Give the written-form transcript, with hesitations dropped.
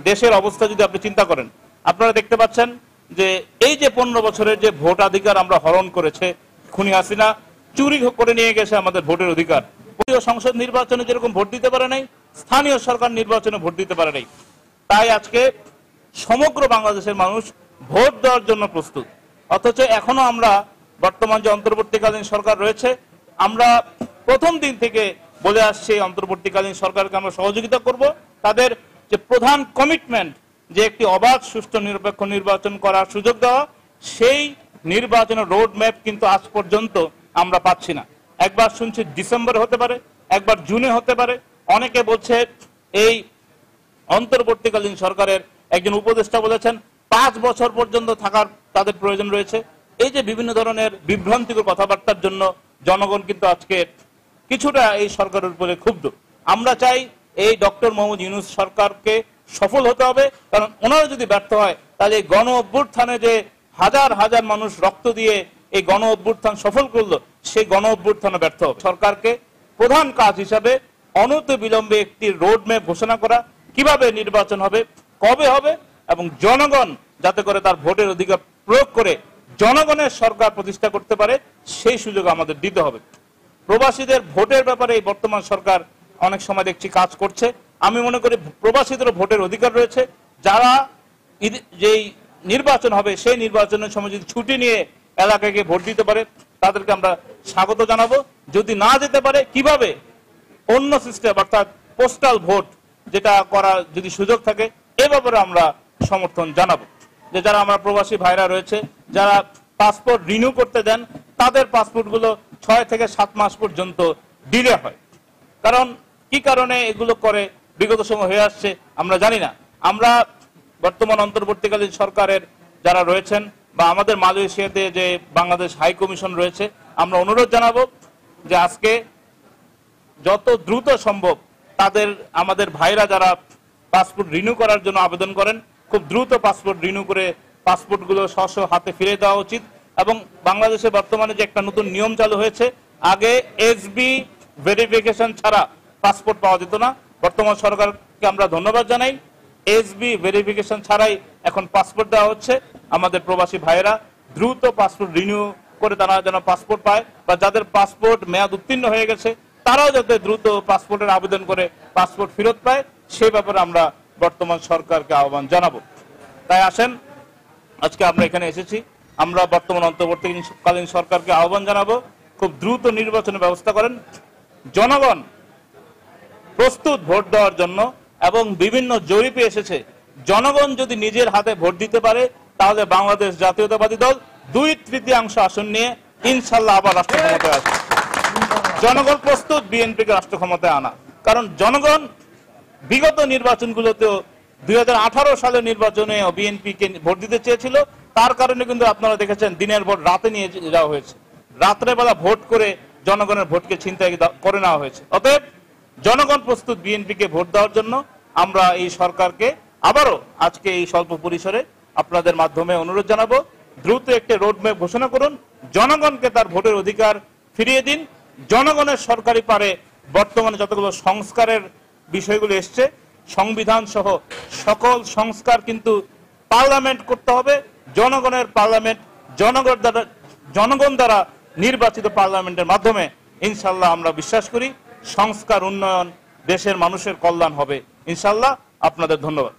দেশের অবস্থা যদি আপনি চিন্তা করেন, আপনারা দেখতে পাচ্ছেন যে এই যে 15 বছরের যে ভোটাধিকার আমরা হরণ করেছে খুনি হাসিনা, চুরি করে নিয়ে গেছে আমাদের ভোটের অধিকার। সংসদ নির্বাচনে যেরকম ভোট দিতে পারে নাই, স্থানীয় সরকার নির্বাচনে ভোট দিতে পারে নাই। তাই আজকে সমগ্র বাংলাদেশের মানুষ ভোট দেওয়ার জন্য প্রস্তুত। অথচ এখনো আমরা বর্তমান যে অন্তর্বর্তীকালীন সরকার রয়েছে, আমরা প্রথম দিন থেকে বলে আসছি অন্তর্বর্তীকালীন সরকারকে আমরা সহযোগিতা করব। তাদের যে প্রধান কমিটমেন্ট যে একটি অবাধ সুষ্ঠু নিরপেক্ষ নির্বাচন করার সুযোগ দেওয়া, সেই নির্বাচনের রোড ম্যাপ কিন্তু আজ পর্যন্ত আমরা পাচ্ছি না। একবার শুনছি ডিসেম্বরে হতে পারে, একবার জুনে হতে পারে। অনেকে বলছে এই অন্তর্বর্তীকালীন সরকারের একজন উপদেষ্টা বলেছেন 5 বছর পর্যন্ত থাকার তাদের প্রয়োজন রয়েছে। এই যে বিভিন্ন ধরনের বিভ্রান্তিকর কথাবার্তার জন্য জনগণ কিন্তু আজকে কিছুটা এই সরকারের উপরে ক্ষুব্ধ। আমরা চাই এই ডক্টর মোহাম্মদ ইউনূস সরকারকে সফল হতে হবে, কারণ ওনারা যদি ব্যর্থ হয় তাহলে এই গণ অভ্যুত্থানে যে হাজার হাজার মানুষ রক্ত দিয়ে এই গণ অভ্যুত্থান সফল করলো, সেই গণ অভ্যুত্থানে ব্যর্থ হবে। সরকারকে প্রধান কাজ হিসাবে অনতি বিলম্বে একটি রোড ম্যাপ ঘোষণা করা, কিভাবে নির্বাচন হবে, কবে হবে, এবং জনগণ যাতে করে তার ভোটের অধিকার প্রয়োগ করে জনগণের সরকার প্রতিষ্ঠা করতে পারে, সেই সুযোগ আমাদের দিতে হবে। প্রবাসীদের ভোটের ব্যাপারে এই বর্তমান সরকার অনেক সময় দেখছি কাজ করছে। আমি মনে করি প্রবাসীদেরও ভোটের অধিকার রয়েছে। যারা যেই নির্বাচন হবে সেই নির্বাচনের সময় যদি ছুটি নিয়ে এলাকায় গিয়ে ভোট দিতে পারে, তাদেরকে আমরা স্বাগত জানাবো। যদি না যেতে পারে, কিভাবে অন্য সিস্টেম অর্থাৎ পোস্টাল ভোট যেটা করার যদি সুযোগ থাকে, এ ব্যাপারে আমরা সমর্থন জানাবো। যে যারা আমরা প্রবাসী ভাইরা রয়েছে, যারা পাসপোর্ট রিনিউ করতে দেন, তাদের পাসপোর্টগুলো 6 থেকে 7 মাস পর্যন্ত ডিলে হয়। কারণ কি কারণে এগুলো করে বিগত সময় হয়ে আসছে আমরা জানি না। আমরা বর্তমান অন্তর্বর্তীকালীন সরকারের যারা রয়েছেন বা আমাদের মালয়েশিয়াতে যে বাংলাদেশ হাই কমিশন রয়েছে, আমরা অনুরোধ জানাবো যে আজকে যত দ্রুত সম্ভব তাদের আমাদের ভাইরা যারা পাসপোর্ট রিনিউ করার জন্য আবেদন করেন, খুব দ্রুত পাসপোর্ট রিনিউ করে পাসপোর্টগুলো স্ব হাতে ফিরে দেওয়া উচিত। এবং বাংলাদেশে বর্তমানে যে একটা নতুন নিয়ম চালু হয়েছে, আগে এসবি ভেরিফিকেশন ছাড়া পাসপোর্ট পাওয়া যেত না। বর্তমান সরকারকে আমরা ধন্যবাদ জানাই, এসবি ভেরিফিকেশন ছাড়াই এখন পাসপোর্ট দেওয়া হচ্ছে। আমাদের প্রবাসী ভাইয়েরা দ্রুত পাসপোর্ট রিনিউ করে তারা যেন পাসপোর্ট পায়, বা যাদের পাসপোর্ট মেয়াদ উত্তীর্ণ হয়ে গেছে তারাও যাতে দ্রুত পাসপোর্টের আবেদন করে পাসপোর্ট ফেরত পায়, সে ব্যাপারে আমরা বর্তমান সরকারকে আহ্বান জানাবো। তাই আসেন, আজকে আমরা এখানে এসেছি, আমরা বর্তমান অন্তর্বর্তীকালীন সরকারকে আহ্বান জানাবো খুব দ্রুত নির্বাচনের ব্যবস্থা করেন। জনগণ প্রস্তুত ভোট দেওয়ার জন্য, এবং বিভিন্ন জরিপে এসেছে জনগণ যদি নিজের হাতে ভোট দিতে পারে তাহলে বাংলাদেশ জাতীয়তাবাদী দল 2/3 আসন নিয়ে ইনশাল্লাহ আবার রাষ্ট্র ক্ষমতায় আসবে। জনগণ প্রস্তুত বিএনপিকে রাষ্ট্র ক্ষমতায় আনা, কারণ জনগণ বিগত নির্বাচনগুলোতেও 2018 সালের নির্বাচনে বিএনপিকে ভোট দিতে চেয়েছিল। তার কারণে কিন্তু আপনারা দেখেছেন দিনের ভোট রাতে নিয়ে যাওয়া হয়েছে, রাত্রেবেলা ভোট করে জনগণের ভোটকে ছিনতাই করে নেওয়া হয়েছে। অতএব জনগণ প্রস্তুত বিএনপিকে ভোট দেওয়ার জন্য। আমরা এই সরকারকে আবারও আজকে এই স্বল্প পরিসরে আপনাদের মাধ্যমে অনুরোধ জানাবো, দ্রুত একটি রোডম্যাপ ঘোষণা করুন, জনগণকে তার ভোটের অধিকার ফিরিয়ে দিন। জনগণের সরকারি পারে বর্তমানে যতগুলো সংস্কারের বিষয়গুলো এসছে, সংবিধান সহ সকল সংস্কার কিন্তু পার্লামেন্ট করতে হবে। জনগণের পার্লামেন্ট, জনগণ দ্বারা নির্বাচিত পার্লামেন্টের মাধ্যমে ইনশাল্লাহ আমরা বিশ্বাস করি সংস্কার, উন্নয়ন, দেশের মানুষের কল্যাণ হবে ইনশাল্লাহ। আপনাদের ধন্যবাদ।